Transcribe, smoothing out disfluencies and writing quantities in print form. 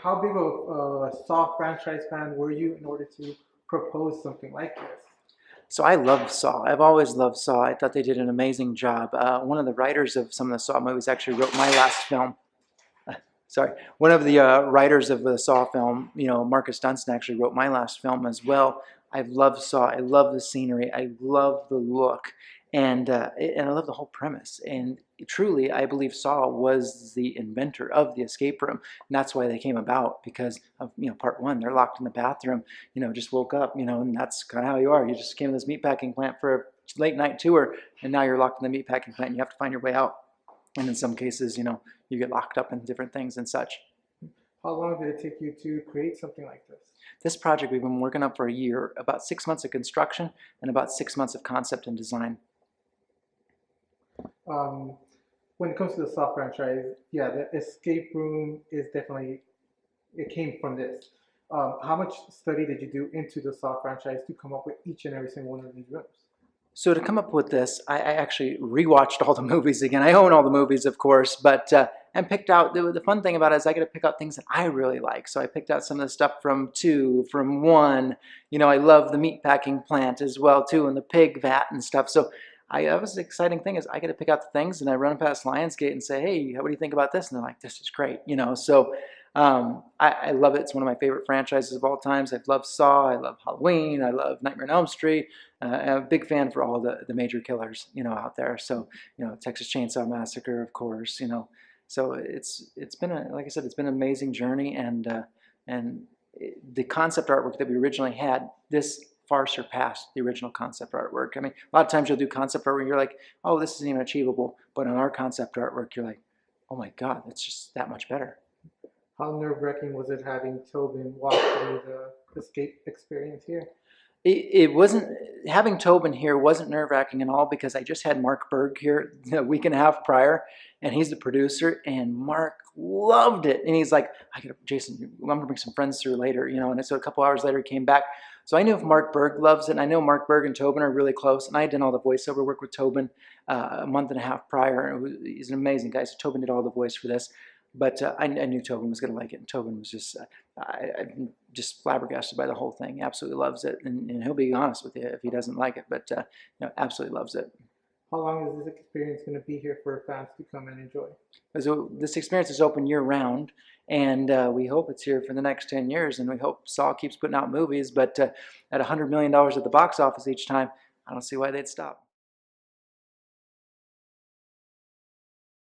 How big of a Saw franchise fan were you in order to propose something like this? So I love Saw. I've always loved Saw. I thought they did an amazing job. One of the writers of some of the Saw movies actually wrote my last film. Sorry, one of the writers of the Saw film, Marcus Dunstan actually wrote my last film as well. I love Saw. I love the scenery. I love the look, and I love the whole premise. And truly, I believe Saw was the inventor of the escape room, and that's why they came about because of part one. They're locked in the bathroom. Just woke up. And that's kind of how you are. You just came to this meatpacking plant for a late night tour, and now you're locked in the meatpacking plant. And you have to find your way out. And in some cases, you get locked up in different things and such. How long did it take you to create something like this? This project we've been working on for a year, about 6 months of construction and about 6 months of concept and design. Um, when it comes to the Saw franchise, yeah, the escape room is definitely, it came from this. How much study did you do into the Saw franchise to come up with each and every single one of these rooms? So to come up with this, I actually rewatched all the movies again. I own all the movies, of course, but and picked out, the fun thing about it is I get to pick out things that I really like. So I picked out some of the stuff from 2, from 1. I love the meatpacking plant as well, too, and the pig vat and stuff. So that was the exciting thing is I get to pick out the things, and I run past Lionsgate and say, hey, what do you think about this? And they're like, this is great, So I love it. It's one of my favorite franchises of all times. I've loved Saw. I love Halloween. I love Nightmare on Elm Street. I'm a big fan for all the major killers, out there. So, Texas Chainsaw Massacre, of course, So it's been like I said, it's been an amazing journey, and the concept artwork that we originally had, this far surpassed the original concept artwork. I mean, a lot of times you'll do concept artwork and you're like, oh, this isn't even achievable. But on our concept artwork, you're like, oh my God, it's just that much better. How nerve-wracking was it having Tobin walk through the escape experience here? It wasn't, having Tobin here wasn't nerve-wracking at all because I just had Mark Berg here a week and a half prior, and he's the producer, and Mark loved it. And he's like, Jason, I'm gonna bring some friends through later, and so a couple hours later he came back. So I knew if Mark Berg loves it, and I know Mark Berg and Tobin are really close, and I had done all the voiceover work with Tobin a month and a half prior, and he's an amazing guy, so Tobin did all the voice for this. But I knew Tobin was going to like it, and Tobin was I'm just flabbergasted by the whole thing. Absolutely loves it, and he'll be honest with you if he doesn't like it, but absolutely loves it. How long is this experience going to be here for fans to come and enjoy? So this experience is open year-round, and we hope it's here for the next 10 years, and we hope Saw keeps putting out movies, but at $100 million at the box office each time, I don't see why they'd stop.